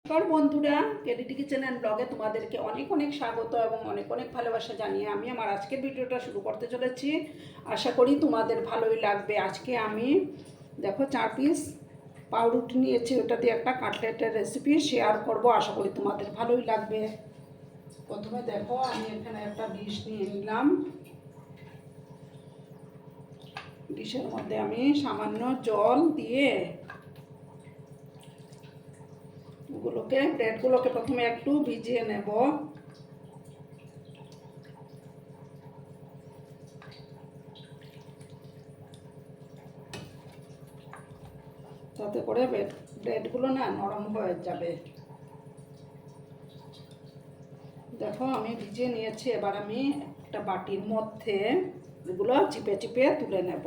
নমস্কার বন্ধুরা, কেডিটি kitchen and ব্লগে তোমাদেরকে অনেক অনেক স্বাগত এবং অনেক অনেক ভালোবাসা জানিয়ে আমি আমার আজকের ভিডিওটা শুরু করতে চলেছি। আশা করি তোমাদের ভালোই লাগবে। আজকে আমি দেখো 4 পিস পাউরুটি নিয়েছি, ওটা দিয়ে একটা কাটলেটের রেসিপি শেয়ার করব। আশা করি তোমাদের ভালোই লাগবে। প্রথমে দেখো আমি এখানে একটা ডিশ নিয়ে নিলাম। ডিশের মধ্যে আমি সামান্য জল দিয়ে ব্রেডগুলোকে প্রথমে একটু ভিজিয়ে নেব। তাতে করে ব্রেডগুলো না নরম হয়ে যাবে। দেখো আমি ভিজিয়ে নিয়েছি। এবার আমি একটা বাটির মধ্যে এগুলো চিপে চিপে তুলে নেব।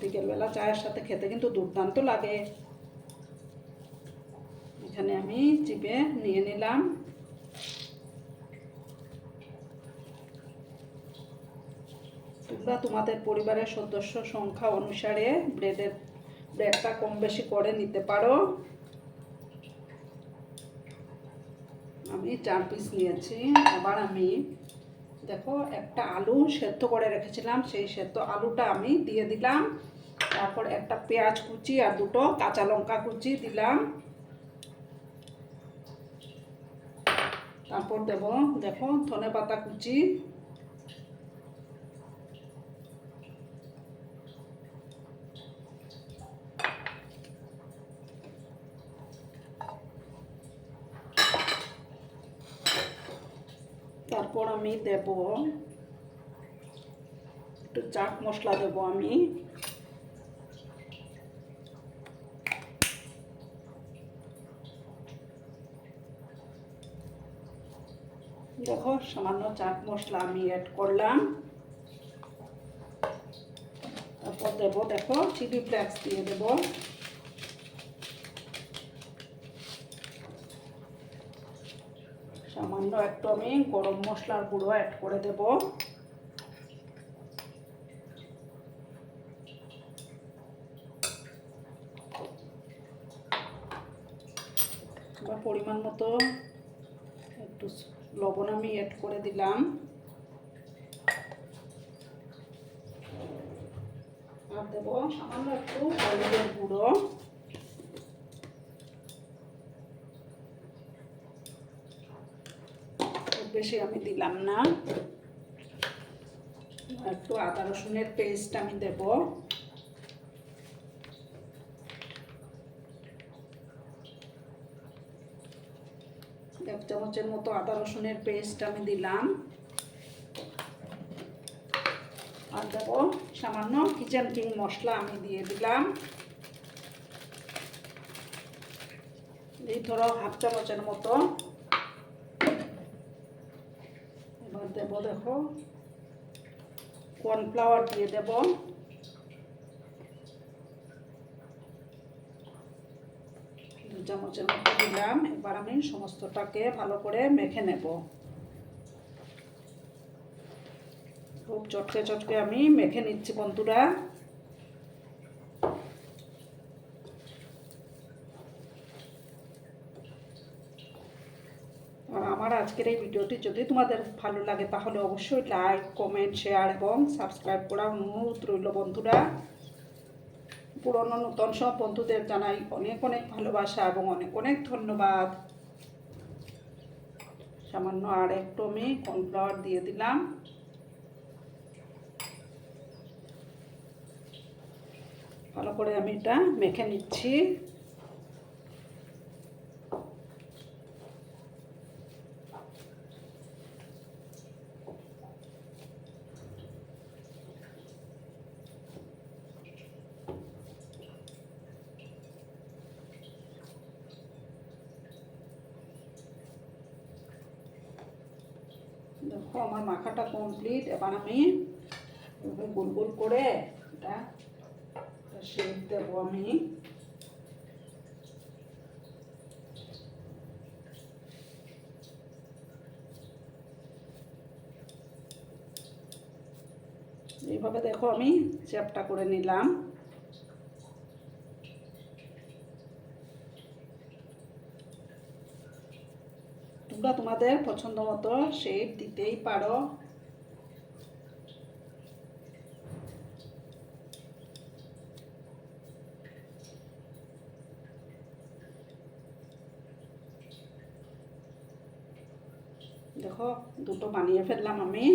বিকেলবেলা চায়ের সাথে খেতে কিন্তু দুর্দান্ত লাগে। এখানে আমি চিপে নিয়ে নিলাম। তোমরা তোমাদের পরিবারের সদস্য সংখ্যা অনুসারে ব্রেডটা কম বেশি করে নিতে পারো। আমি 4 পিস নিয়েছি। আবার আমি দেখো একটা আলু সেদ্ধ করে রেখেছিলাম, সেই সেদ্ধ আলুটা আমি দিয়ে দিলাম। তারপর একটা পেঁয়াজ কুচি আর দুটো কাঁচা লঙ্কা কুচি দিলাম। তারপর দেব দেখো ধনেপাতা কুচি, তারপর আমি দেব একটু চাট মশলা দেব আমি। দেখো সামান্য চাট মশলা আমি অ্যাড করলাম। তারপর দেব দেখো চিলি ফ্লেক্স দিয়ে দেব। সামান্য একটু আমি গরম মশলার গুঁড়ো অ্যাড করে দেব। বা পরিমাণ মতো একটু লবণ আমি অ্যাড করে দিলাম। আর দেব সামান্য একটু হলুদের গুঁড়ো। বেশি আমি দিলাম না। একটু আদা রসুনের পেস্ট আমি দেব। এক চামচের মতো আদা রসুনের পেস্ট আমি দিলাম। আর দেব সামান্য কিচেন কিং মশলা আমি দিয়ে দিলাম। এই ধরো হাফ চামচের মতো। এবার দেব দেখো কর্নফ্লাওয়ার দিয়ে দেব। দু চামচের মতো দিলাম। এবার আমি সমস্তটাকে ভালো করে মেখে নেব। খুব চটকে চটকে আমি মেখে নিচ্ছি বন্ধুরা। আর আমার আজকের এই ভিডিওটি যদি তোমাদের ভালো লাগে তাহলে অবশ্যই লাইক, কমেন্ট, শেয়ার এবং সাবস্ক্রাইব করার অনুরোধ রইল বন্ধুরা। পুরনো নতুন সব বন্ধুদের জানাই অনেক অনেক ভালোবাসা এবং অনেক অনেক ধন্যবাদ। সামান্য আর একটু আমি কর্নফ্লাওয়ার দিয়ে দিলাম। ভালো করে আমি এটা মেখে নিচ্ছি। দেখো আমার মাখাটা কমপ্লিট। এবার আমি গোল গোল করে এটা শেপ দেব আমি। এইভাবে দেখো আমি শেপটা করে নিলাম। তোমরা তোমাদের পছন্দ মতো শেপ দিতেই পারো। দেখো দুটো বানিয়ে ফেললাম আমি।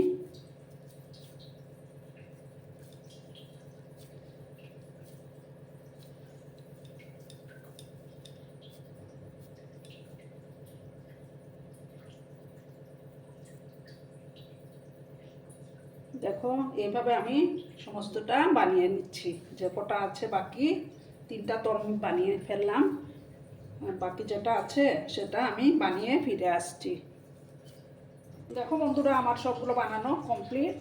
দেখো এইভাবে আমি সমস্তটা বানিয়ে নিচ্ছি, যে কটা আছে বাকি 3টা তো আমি বানিয়ে ফেললাম, বাকি যেটা আছে সেটা আমি বানিয়ে ফিরে আসছি। দেখো বন্ধুরা আমার সবগুলো বানানো কমপ্লিট।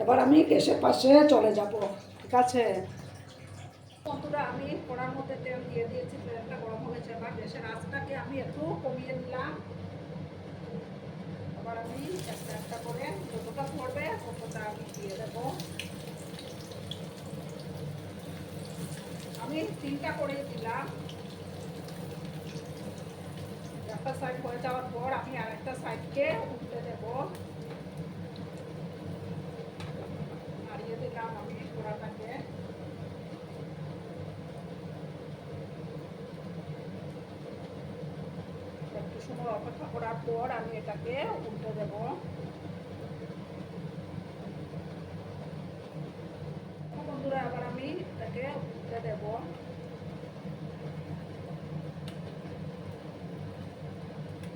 এবার আমি গ্যাসের পাশে চলে যাব, ঠিক আছে বন্ধুরা। আমি কড়ার মধ্যে তেল দিয়ে দিয়েছি, তেলটা গরম হয়েছে। এবার গ্যাসের আঁচটাকে আমি একটু কমিয়ে দিলাম। এবার আমি একটা একটা করে যতটা পড়বে ততটা আমি দিয়ে দেবো। আমি 3টা করে দিলাম। একটা সাইড হয়ে যাওয়ার পর আমি আরেকটা সাইডকে উল্টে দেব। নাড়িয়ে দিলাম আমি কড়াটাকে। একটু সময় অপেক্ষা করার পর আমি এটাকে উল্টে দেব। বন্ধুরা আবার আমি এটাকে উল্টে দেব।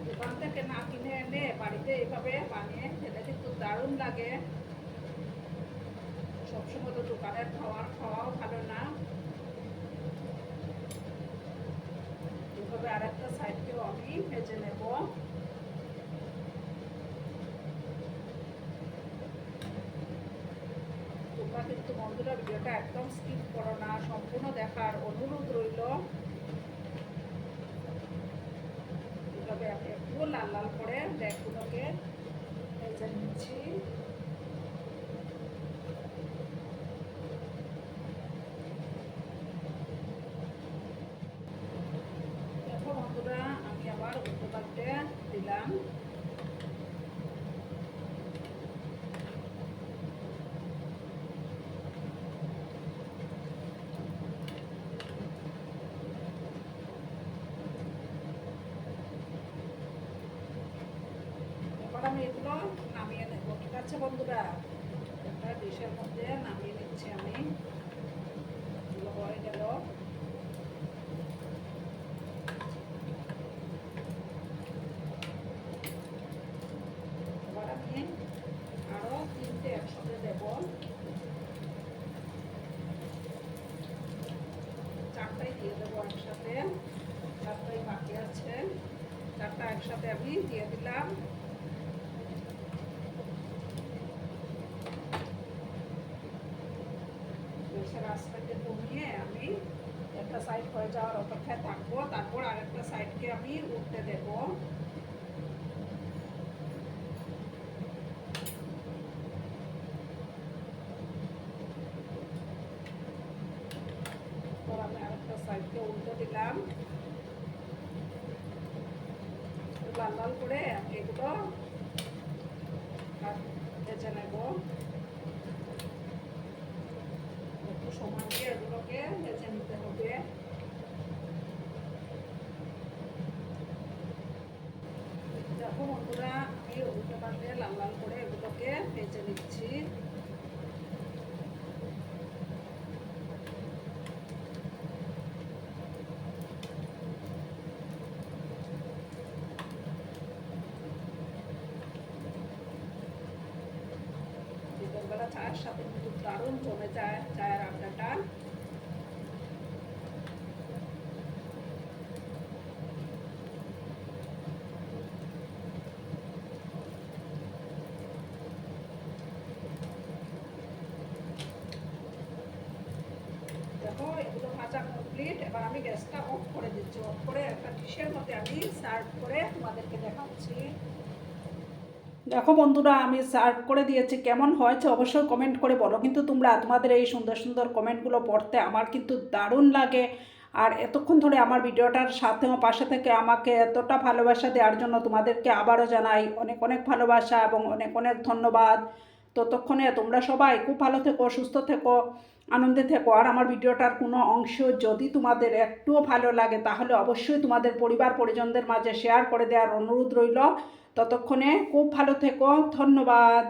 দোকান থেকে না কিনে এনে বাড়িতে এইভাবে বানিয়ে খেতে কিন্তু দারুণ লাগে। সবসময় তো দোকানের খাওয়াও ভালো না। এইভাবে আরেকটা সাইডকেও আমি ভেজে নেব। তোমরা কিন্তু বন্ধুরা ভিডিওটা একদম স্কিপ করো না, সম্পূর্ণ দেখার অনুরোধ রইল। এইভাবে আমি একটু লাল লাল করে ব্যাগগুলোকে ভেজে নিচ্ছি। দেখো বন্ধুরা আমি আবার উল্টো পাল্টে দিলাম। আমি এগুলো নামিয়ে নেব, ঠিক আছে বন্ধুরা। একটা ডিশের মধ্যে নামিয়ে নিচ্ছি আমি। এগুলো হয়ে গেল। এবার আমি আরো 3টে একসাথে দেব। 4টাই দিয়ে দেবো একসাথে। 4টাই বাকি আছে, 4টা একসাথে আমি দিয়ে দিলাম। রাস্তাকে কমিয়ে আমি একটা সাইড হয়ে যাওয়ার অপেক্ষায় থাকবো, তারপর আরেকটা সাইডকে আমি উল্টে দেব। আমি আরেকটা সাইডকে উল্টে দিলাম। লাল লাল করে আমি এগুলো ভেজে নেব। একটু সময় দিয়ে এগুলোকে ভেজে নিতে হবে। দেখো বন্ধুরা আমি উল্টে পাল্টে লাল লাল করে এগুলোকে ভেজে নিচ্ছি। বিকেলবেলা চায়ের সাথে কিন্তু দারুণ জমে যায় চায়ের আড্ডাটা। দেখো এগুলো ভাজা কমপ্লিট। এবার আমি গ্যাসটা অফ করে দিচ্ছি। অফ করে একটা ডিশের মধ্যে আমি সার্ভ করে তোমাদেরকে দেখাচ্ছি। দেখো বন্ধুরা আমি সার্ভ করে দিয়েছি, কেমন হয়েছে অবশ্যই কমেন্ট করে বলো। কিন্তু তোমরা তোমাদের এই সুন্দর সুন্দর কমেন্টগুলো পড়তে আমার কিন্তু দারুণ লাগে। আর এতক্ষণ ধরে আমার ভিডিওটার সাথে পাশে থেকে আমাকে এতটা ভালোবাসা দেওয়ার জন্য তোমাদেরকে আবারও জানাই অনেক অনেক ভালোবাসা এবং অনেক অনেক ধন্যবাদ। ততক্ষণে তোমরা সবাই খুব ভালো থেকো, সুস্থ থেকো, আনন্দে থেকো। আর আমার ভিডিওটার কোনো অংশ যদি তোমাদের একটুও ভালো লাগে তাহলে অবশ্যই তোমাদের পরিবার পরিজনদের মাঝে শেয়ার করে দেওয়ার অনুরোধ রইল। ততক্ষণে খুব ভালো থেকো, ধন্যবাদ।